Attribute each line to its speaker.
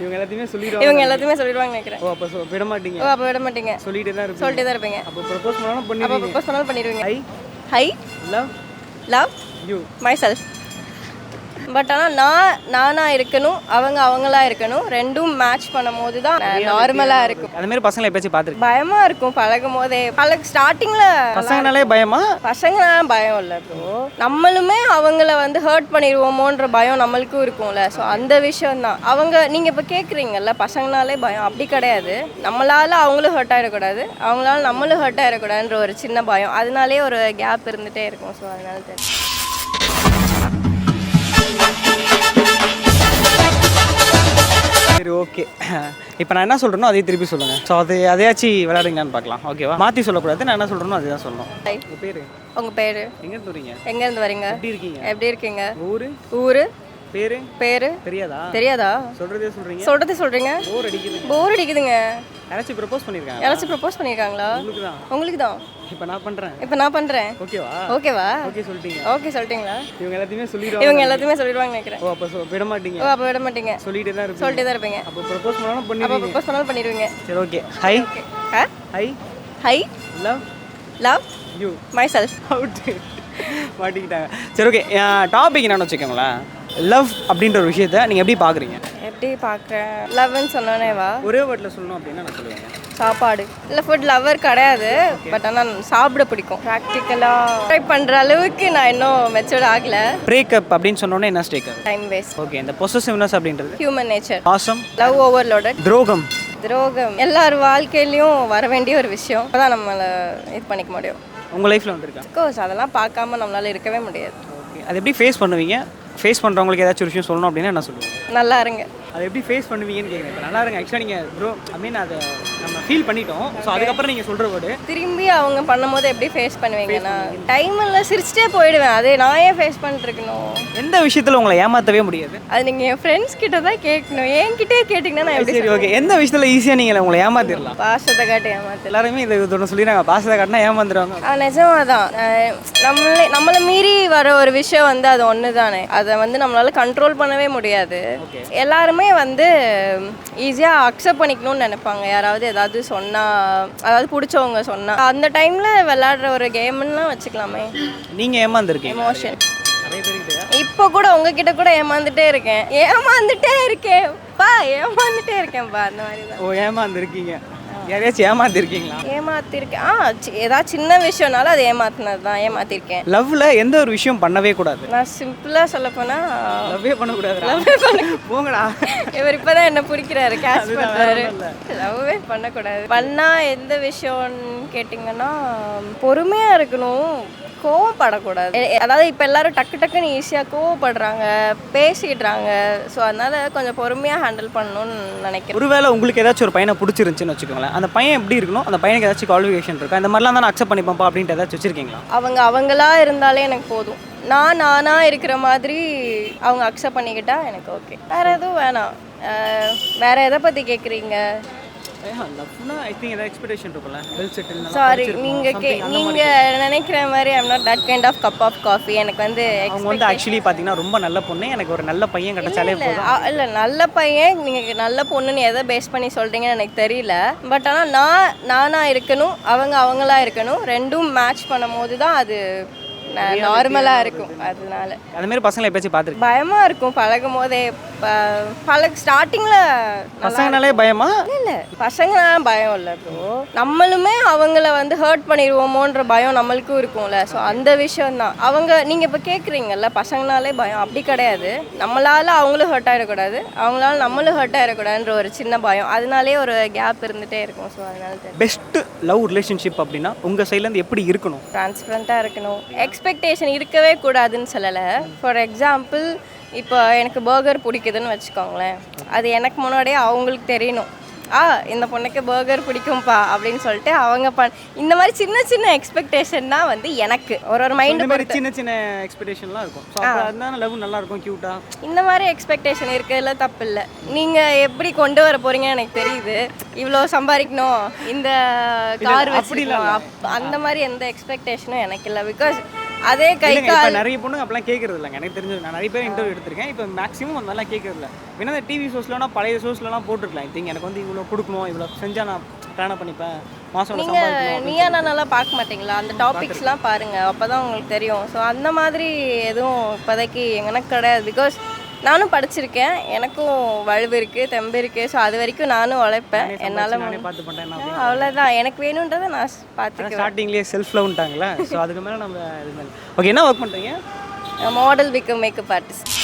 Speaker 1: இவங்க எல்லாத்தையுமே சொல்லிடுவாங்க.
Speaker 2: இவங்க எல்லாத்தையுமே சொல்லிடுவாங்க நினைக்கிறேன்.
Speaker 1: ஓ அப்போ விட மாட்டீங்க.
Speaker 2: ஓ அப்போ விட மாட்டீங்க.
Speaker 1: சொல்லிட்டே தான் இருப்பீங்க.
Speaker 2: சொல்லிட்டே தான் இருப்பீங்க.
Speaker 1: அப்போ ப்ரப்போஸ் பண்ணாலும்
Speaker 2: அப்போ
Speaker 1: பண்ணுவீங்க.
Speaker 2: ப்ரப்போஸ் பண்ணாலும் பண்ணிடுவீங்க.
Speaker 1: High
Speaker 2: high
Speaker 1: love
Speaker 2: love
Speaker 1: you.
Speaker 2: My self. But ஆனால் நானாக இருக்கணும், அவங்களா இருக்கணும். ரெண்டும் மேட்ச் பண்ணும் போது தான் நார்மலாக இருக்கும்.
Speaker 1: அந்த மாதிரி பசங்களை எப்பயாச்சும் பார்த்துருக்கேன்.
Speaker 2: பயமாக இருக்கும் பழகும் போதே. ஸ்டார்டிங்கில்
Speaker 1: பசங்கனாலே பயமா?
Speaker 2: பசங்களாம் பயம் இல்லை ப்ரோ. நம்மளுமே அவங்கள வந்து ஹர்ட் பண்ணிடுவோமோன்ற பயம் நம்மளுக்கும் இருக்கும்ல. ஸோ அந்த விஷயம் தான். நீங்கள் இப்போ கேட்குறீங்கல்ல பசங்கனாலே பயம், அப்படி கிடையாது. நம்மளால் அவங்களும் ஹர்ட் ஆகிடக்கூடாது, அவங்களால நம்மளும் ஹர்ட் ஆகிடக்கூடாதுன்ற ஒரு சின்ன பயம். அதனாலே ஒரு கேப் இருந்துகிட்டே இருக்கும். ஸோ அதனால தெரியும்.
Speaker 1: சரி ஓகே. இப்போ நான் என்ன சொல்கிறேனோ அதே திருப்பி சொல்லுங்கள். ஸோ அதையாச்சும் விளையாடுங்கன்னு பார்க்கலாம். ஓகேவா? மாற்றி சொல்லக்கூடாது. நான் என்ன சொல்கிறேனோ அதே தான் சொல்லணும். உங்கள் பேர்?
Speaker 2: உங்கள் பேர்?
Speaker 1: எங்கேருந்து வரீங்க?
Speaker 2: எங்கேருந்து வரீங்க? எப்படி இருக்கீங்க? ஊர் பேர் தெரியாதா? சொல்றதே சொல்றீங்க. போர் அடிக்குதுங்க.
Speaker 1: யாராச்சும் ப்ரப்போஸ் பண்ணிருக்காங்களா?
Speaker 2: உங்களுக்கு தான்.
Speaker 1: இப்போ நான் பண்றேன். ஓகேவா? ஓகே சொல்லிட்டீங்களா? இவங்க எல்லாத்தையுமே சொல்லிடுவாங்க நினைக்கிறேன். ஓ அப்போ விட மாட்டீங்க. சொல்லிட்டே தான் இருப்பீங்க. அப்போ ப்ரப்போஸ் பண்ணாலும் பண்ணிடுவீங்க. சரி okay. Hi love you. My self. மாட்டிக்கிட்டாங்க. சரி ஓகே. டாபிக் என்னன்னு வச்சுக்கோங்களேன். லவ் அப்படின்ற ஒரு விஷயத்தை நீங்கள் எப்படி பார்க்குறீங்க?
Speaker 2: எப்படி பார்க்குறேன்? லவ்னு சொன்னோன்னேவா
Speaker 1: ஒரே வேர்டில் சொல்லணும் அப்படின்னா நான் சொல்லுவேன்
Speaker 2: சாப்பாடு. இல்லை ஃபுட் லவர் கிடையாது. பட் ஆனால் சாப்பிட பிடிக்கும். ப்ராக்டிக்கலாக ட்ரை பண்ணுற அளவுக்கு நான் இன்னும் மெச்சூர்ட் ஆகலை.
Speaker 1: பிரேக்கப் அப்படின்னு சொன்னோன்னே என்ன ஸ்டேக்?
Speaker 2: Time waste.
Speaker 1: ஓகே. இந்த பொசசிவ்னஸ் அப்படின்றது
Speaker 2: human nature.
Speaker 1: Awesome.
Speaker 2: Love overloaded.
Speaker 1: துரோகம்
Speaker 2: எல்லார் வாழ்க்கையிலையும் வர வேண்டிய ஒரு விஷயம். அப்போ தான் நம்மளை இது பண்ணிக்க முடியும்.
Speaker 1: உங்கள் லைஃப்பில் வந்திருக்கா?
Speaker 2: அஃப்கோர்ஸ் அதெல்லாம் பார்க்காம நம்மளால இருக்கவே முடியாது.
Speaker 1: ஓகே. அது எப்படி ஃபேஸ் பண்ணுவீங்க? ஃபேஸ் பண்ணுறவங்களுக்கு ஏதாச்சும் ஒரு விஷயம் சொல்லணும் அப்படின்னா என்ன சொல்லுவீங்க?
Speaker 2: நல்லா இருங்க.
Speaker 1: அதை எப்படி ஃபேஸ் பண்ணுவீங்கன்னு கேட்குறேன். இப்போ நல்லா இருங்க ஆக்சுவலாக நீங்கள் ப்ரோ ஐ மீன் அதை நம்ம ஃபீல் பண்ணிட்டோம். ஸோ அதுக்கப்புறம் நீங்கள் சொல்கிற வேர்டு
Speaker 2: திரும்பி அவங்க பண்ணும்போது எப்படி ஃபேஸ் பண்ணுவீங்கன்னா டைம் இல்லை சிரிச்சிட்டே போயிடுவேன். அதே நான் ஏன் ஃபேஸ் பண்ணிருக்கணும்?
Speaker 1: எந்த விஷயத்தில் உங்களை ஏமாற்றவே முடியாது?
Speaker 2: அது நீங்கள் என் ஃப்ரெண்ட்ஸ் கிட்ட தான் கேட்கணும். என்கிட்டே கேட்டிங்கன்னா நான் எப்படி?
Speaker 1: சரி ஓகே. எந்த விஷயத்தில் ஈஸியாக நீங்கள் உங்களை ஏமாத்திடலாம்?
Speaker 2: பாசத்தை காட்டி ஏமாத்து.
Speaker 1: எல்லாருமே இதை ஒன்று சொல்லிடுறாங்க, பாசத்தை காட்டினா ஏமாந்துடுவாங்க.
Speaker 2: நிஜமாக தான். நம்மளை மீறி வர ஒரு விஷயம் வந்து அது ஒன்று தானே. அதை வந்து நம்மளால கண்ட்ரோல் பண்ணவே முடியாது. எல்லாருமே வந்து ஈஸியாக அக்செப்ட் பண்ணிக்கணும்னு நினைப்பாங்க. யாராவது ஏதாவது சொன்னால், அதாவது பிடிச்சவங்க சொன்னால் அந்த டைமில் விளையாடுற ஒரு கேம்லாம் வச்சுக்கலாமே.
Speaker 1: நீங்கள் ஏமாந்துருக்கீங்க?
Speaker 2: எமோஷன் இப்போ கூட உங்ககிட்ட கூட ஏமாந்துட்டே இருக்கேன் அந்த மாதிரி தான்.
Speaker 1: ஓ ஏமாந்துருக்கீங்க. யாரையாச்சும் ஏமாத்திருக்கீங்களா?
Speaker 2: ஏமாத்திருக்கேன். ஏதாவது சின்ன விஷயம்னாலும் அது ஏமாத்தினது தான். ஏமாத்திருக்கேன்.
Speaker 1: லவ்ல எந்த ஒரு விஷயம் பண்ணவே கூடாது?
Speaker 2: நான் சிம்பிளா சொல்ல போனா
Speaker 1: லவ்வே பண்ணக்கூடாது. போங்கடா.
Speaker 2: இவர் இப்பதான் என்ன பிடிக்கிறாரு, கேட்ச் பண்றாரு. லவ்வே பண்ணக்கூடாது. பண்ணா எந்த விஷயம்னு கேட்டிங்கன்னா பொறுமையா இருக்கணும், கோவப்படக்கூடாது. அதாவது இப்போ எல்லாரும் டக்குன்னு ஈஸியாக கோவப்படுறாங்க, பேசிடுறாங்க. ஸோ அதனால கொஞ்சம் பொறுமையாக ஹேண்டில் பண்ணணும்னு நினைக்கிறேன்.
Speaker 1: ஒருவேளை உங்களுக்கு ஏதாச்சும் ஒரு பையனை பிடிச்சிருந்துச்சின்னு வச்சுக்கோங்களேன், அந்த பையன் எப்படி இருக்கணும், அந்த பையனுக்கு ஏதாச்சும் குவாலிஃபிகேஷன் இருக்கா, இந்த மாதிரிலாம் தான் நான் அக்செப்ட் பண்ணிப்பேன்ப்பா அப்படின்ட்டு ஏதாச்சும் வச்சிருக்கீங்களா?
Speaker 2: அவங்களா இருந்தாலே எனக்கு போதும். நானாக இருக்கிற மாதிரி அவங்க அக்செப்ட் பண்ணிக்கிட்டா எனக்கு ஓகே. வேறு எதுவும் வேணாம். வேறு எதை பற்றி கேட்குறீங்க? சாரி, நீங்கள் நினைக்கிற மாதிரி I'm not that kind of cup of coffee. எனக்கு வந்து
Speaker 1: அவங்க வந்து ஆக்சுவலி பார்த்தீங்கன்னா ரொம்ப நல்ல பொண்ணு, எனக்கு ஒரு நல்ல பையன் கிடைச்சாலே போதும்.
Speaker 2: இல்லை நல்ல பையன், நீங்கள் நல்ல பொண்ணுன்னு எதை பேஸ் பண்ணி சொல்கிறீங்கன்னு எனக்கு தெரியல. பட் ஆனால் நானாக இருக்கணும், அவங்களா இருக்கணும். ரெண்டும் மேட்ச் பண்ணும் போது தான் அது நார்மலாக இருக்கும். அதனால
Speaker 1: அந்த மாதிரி பசங்களை எப்பயாச்சும் பார்த்துருக்கேன்.
Speaker 2: பயமாக இருக்கும் பழகும் போதே. ஸ்டார்டிங்கில்
Speaker 1: பசங்கனாலே பயமா?
Speaker 2: இல்லை பசங்களாம் பயம் இல்லை ப்ரோ. நம்மளுமே அவங்கள வந்து ஹர்ட் பண்ணிடுவோமோன்ற பயம் நம்மளுக்கும் இருக்கும்ல. ஸோ அந்த விஷயம் தான். நீங்கள் இப்போ கேட்குறீங்கல்ல பசங்கனாலே பயம், அப்படி கிடையாது. நம்மளால் அவங்களும் ஹர்ட் ஆகிடக்கூடாது, அவங்களால நம்மளும் ஹர்ட் ஆகிடக்கூடாதுன்ற ஒரு சின்ன பயம். அதனாலே ஒரு கேப் இருந்துகிட்டே இருக்கும். ஸோ அதனால
Speaker 1: பெஸ்ட் லவ் ரிலேஷன்ஷிப் அப்படின்னா உங்கள் சைட்லேருந்து எப்படி இருக்கணும்?
Speaker 2: டிரான்ஸ்பரண்ட்டாக இருக்கணும். எக்ஸ்பெக்டேஷன் இருக்கவே கூடாதுன்னு சொல்லலை. ஃபார் எக்ஸாம்பிள் இப்போ எனக்கு பர்கர் பிடிக்குதுன்னு வச்சுக்கோங்களேன். அது எனக்கு முன்னாடியே அவங்களுக்கு தெரியணும். இந்த பொண்ணுக்கு பர்கர் பிடிக்கும்பா அப்படின்னு சொல்லிட்டு அவங்க இந்த மாதிரி சின்ன சின்ன எக்ஸ்பெக்டேஷன் தான் வந்து எனக்கு ஒரு மைண்ட்
Speaker 1: மாதிரி சின்ன சின்ன எக்ஸ்பெக்டேஷன்லாம் இருக்கும். ஸோ அதனால லவ் நல்லா இருக்கும், க்யூட்டா.
Speaker 2: இந்த மாதிரி எக்ஸ்பெக்டேஷன் இருக்கிறதுல தப்பு இல்லை. நீங்கள் எப்படி கொண்டு வர போறீங்கன்னு எனக்கு தெரியுது. இவ்வளோ சம்பாதிக்கணும், இந்த கார் வச்சுக்கலாம், அந்த மாதிரி எந்த எக்ஸ்பெக்டேஷனும் எனக்கு இல்லை. பிகாஸ் அதே கை
Speaker 3: இல்லைங்க,
Speaker 2: கால்
Speaker 3: இப்ப நிறைய பொண்ணுங்க அப்பெல்லாம் கேட்கறது இல்லைங்க. எனக்கு தெரிஞ்சது நான் நிறைய பேர் இன்டர்வியூ எடுத்திருக்கேன். இப்போ மேக்ஸிமம் அந்த மாதிரிலாம் கேட்கறது இல்லை. வேணா இந்த டிவி ஷோஸ்லாம் பழைய ஷோஸ்லாம் போட்டுருக்கலாம். ஐ திங்க் எனக்கு வந்து இவ்வளோ கொடுக்கணும், இவ்வளோ செஞ்சா நான் கல்யாணம் பண்ணிப்பேன், மாதம்
Speaker 2: நீங்க நீயா நானாலாம் பார்க்க மாட்டீங்களா? அந்த டாபிக்ஸ்லாம் பாருங்க, அப்பதான் உங்களுக்கு தெரியும். ஸோ அந்த மாதிரி எதுவும் இப்போதைக்கு எனக்கு கிடையாது. பிகாஸ் நானும் படிச்சிருக்கேன், எனக்கும் வலுவு இருக்கு, தெம்பு இருக்கு. ஸோ அது வரைக்கும் நானும் உழைப்பேன். என்னால்
Speaker 3: பார்த்து பண்ணேன்.
Speaker 2: அவ்வளோதான், எனக்கு வேணுன்றதை நான் பார்த்துக்குவேன்.
Speaker 3: ஸ்டார்டிங்லேயே செல்ஃப் லவ்ன்ட்டாங்களா? ஸோ அதுக்கு மேலே நம்ம இது மாதிரி. ஓகே, என்ன ஒர்க் பண்ணுறீங்க?
Speaker 2: Model become makeup artist.